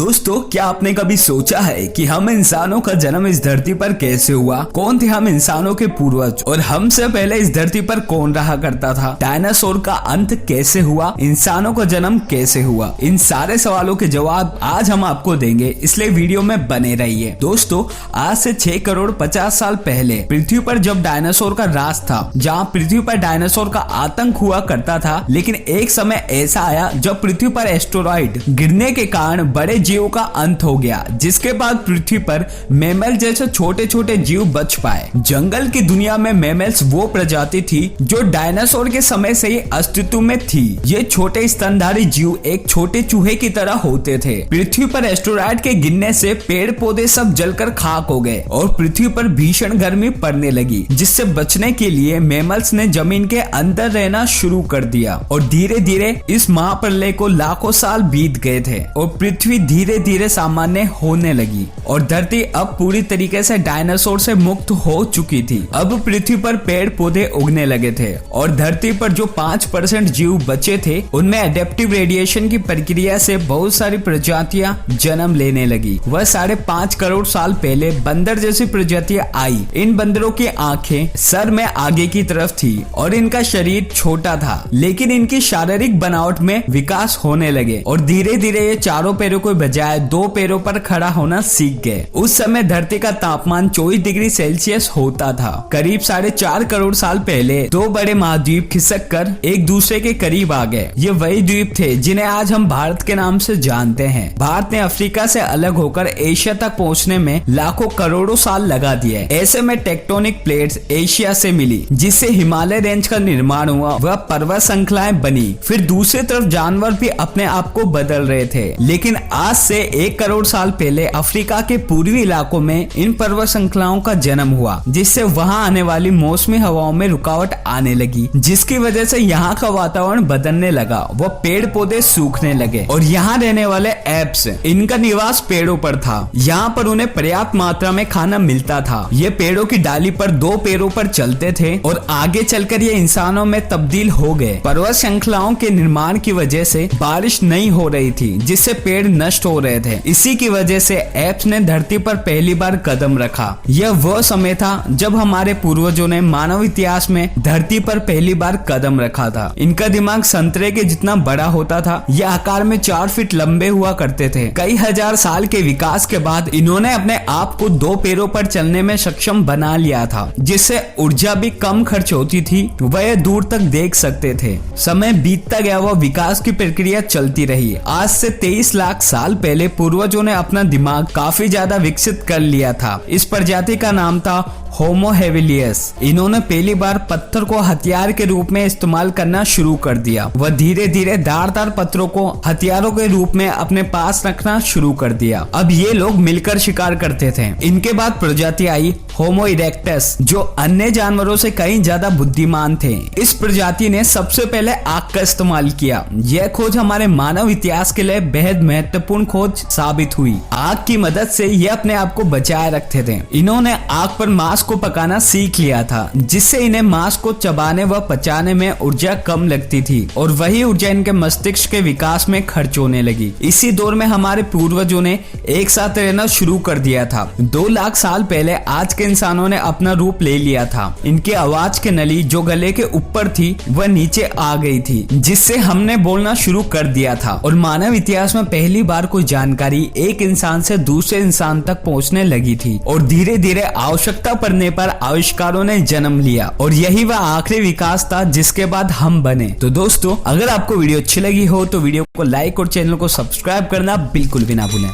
दोस्तों, क्या आपने कभी सोचा है कि हम इंसानों का जन्म इस धरती पर कैसे हुआ? कौन थे हम इंसानों के पूर्वज और हमसे पहले इस धरती पर कौन रहा करता था? डायनासोर का अंत कैसे हुआ? इंसानों का जन्म कैसे हुआ? इन सारे सवालों के जवाब आज हम आपको देंगे, इसलिए वीडियो में बने रहिए। दोस्तों, आज से 6 करोड़ 50 साल पहले पृथ्वी पर जब डायनासोर का राज था, जहाँ पृथ्वी पर डायनासोर का आतंक हुआ करता था, लेकिन एक समय ऐसा आया जब पृथ्वी पर एस्टेरॉइड गिरने के कारण बड़े जीवों का अंत हो गया, जिसके बाद पृथ्वी पर मैमल जैसे छोटे छोटे जीव बच पाए। जंगल की दुनिया में मैमल्स वो प्रजाति थी जो डायनासोर के समय से ही अस्तित्व में थी। ये छोटे स्तनधारी जीव एक छोटे चूहे की तरह होते थे। पृथ्वी पर एस्टेरॉइड के गिरने से पेड़ पौधे सब जलकर खाक हो गए और पृथ्वी पर भीषण गर्मी पड़ने लगी, जिससे बचने के लिए मैमल्स ने जमीन के अंदर रहना शुरू कर दिया और धीरे धीरे इस महाप्रलय को लाखों साल बीत गए थे और पृथ्वी धीरे धीरे सामान्य होने लगी और धरती अब पूरी तरीके से डायनासोर से मुक्त हो चुकी थी। अब पृथ्वी पर पेड़ पौधे उगने लगे थे और धरती पर जो 5% जीव बचे थे, उनमें एडेप्टिव रेडिएशन की प्रक्रिया से बहुत सारी प्रजातियां जन्म लेने लगी। वह 5.5 करोड़ साल पहले बंदर जैसी प्रजातियां आई। इन बंदरों की आंखें सर में आगे की तरफ थी और इनका शरीर छोटा था, लेकिन इनकी शारीरिक बनावट में विकास होने लगे और धीरे धीरे ये चारों पैरों को बजाय 2 पैरों पर खड़ा होना सीख गए। उस समय धरती का तापमान 24 डिग्री सेल्सियस होता था। करीब 4.5 करोड़ साल पहले 2 बड़े महाद्वीप खिसक कर एक दूसरे के करीब आ गए। ये वही द्वीप थे जिन्हें आज हम भारत के नाम से जानते हैं। भारत ने अफ्रीका से अलग होकर एशिया तक पहुंचने में लाखों करोड़ों साल लगा दिए। ऐसे में टेक्टोनिक प्लेट्स एशिया से मिली, जिससे हिमालय रेंज का निर्माण हुआ। वह पर्वत श्रृंखलाएं बनी। फिर दूसरी तरफ जानवर भी अपने आप को बदल रहे थे, लेकिन आज से 1 करोड़ साल पहले अफ्रीका के पूर्वी इलाकों में इन पर्वत श्रृंखलाओं का जन्म हुआ, जिससे वहां आने वाली मौसमी हवाओं में रुकावट आने लगी, जिसकी वजह से यहाँ का वातावरण बदलने लगा। वो पेड़ पौधे सूखने लगे और यहाँ रहने वाले एप्स, इनका निवास पेड़ों पर था। यहाँ पर उन्हें पर्याप्त मात्रा में खाना मिलता था। ये पेड़ों की डाली पर 2 पैरों पर चलते थे और आगे चलकर ये इंसानों में तब्दील हो गए। पर्वत श्रृंखलाओं के निर्माण की वजह से बारिश नहीं हो रही थी, जिससे पेड़ नष्ट हो रहे थे। इसी की वजह से एप्स ने धरती पर पहली बार कदम रखा। यह वह समय था जब हमारे पूर्वजों ने मानव इतिहास में धरती पर पहली बार कदम रखा था। इनका दिमाग संतरे के जितना बड़ा होता था। यह आकार में 4 फीट लंबे हुआ करते थे। कई हजार साल के विकास के बाद इन्होंने अपने आप को 2 पैरों पर चलने में सक्षम बना लिया था, जिससे ऊर्जा भी कम खर्च होती थी। वह दूर तक देख सकते थे। समय बीतता गया, वह विकास की प्रक्रिया चलती रही। आज से 23 लाख साल पहले पूर्वजों ने अपना दिमाग काफी ज्यादा विकसित कर लिया था। इस प्रजाति का नाम था होमो हेविलियस। इन्होंने पहली बार पत्थर को हथियार के रूप में इस्तेमाल करना शुरू कर दिया। वह धीरे धीरे धारदार पत्थरों को हथियारों के रूप में अपने पास रखना शुरू कर दिया। अब ये लोग मिलकर शिकार करते थे। इनके बाद प्रजाति आई होमो इरेक्टस, जो अन्य जानवरों से कहीं ज्यादा बुद्धिमान थे। इस प्रजाति ने सबसे पहले आग का इस्तेमाल किया। यह खोज हमारे मानव इतिहास के लिए बेहद महत्वपूर्ण खोज साबित हुई। आग की मदद से ये अपने आप को बचाए रखते थे। इन्होंने आग पर मांस को पकाना सीख लिया था, जिससे इन्हें मांस को चबाने व पचाने में ऊर्जा कम लगती थी और वही ऊर्जा इनके मस्तिष्क के विकास में खर्च होने लगी। इसी दौर में हमारे पूर्वजों ने एक साथ रहना शुरू कर दिया था। 2 लाख साल पहले आज के इंसानों ने अपना रूप ले लिया था। इनकी आवाज की नली जो गले के ऊपर थी, वह नीचे आ गई थी, जिससे हमने बोलना शुरू कर दिया था और मानव इतिहास में पहली बार कोई जानकारी एक इंसान से दूसरे इंसान तक पहुंचने लगी थी और धीरे धीरे आवश्यकता पड़ने पर आविष्कारों ने जन्म लिया और यही वह आखिरी विकास था जिसके बाद हम बने। तो दोस्तों, अगर आपको वीडियो अच्छी लगी हो तो वीडियो को लाइक और चैनल को सब्सक्राइब करना बिल्कुल भी ना भूलें।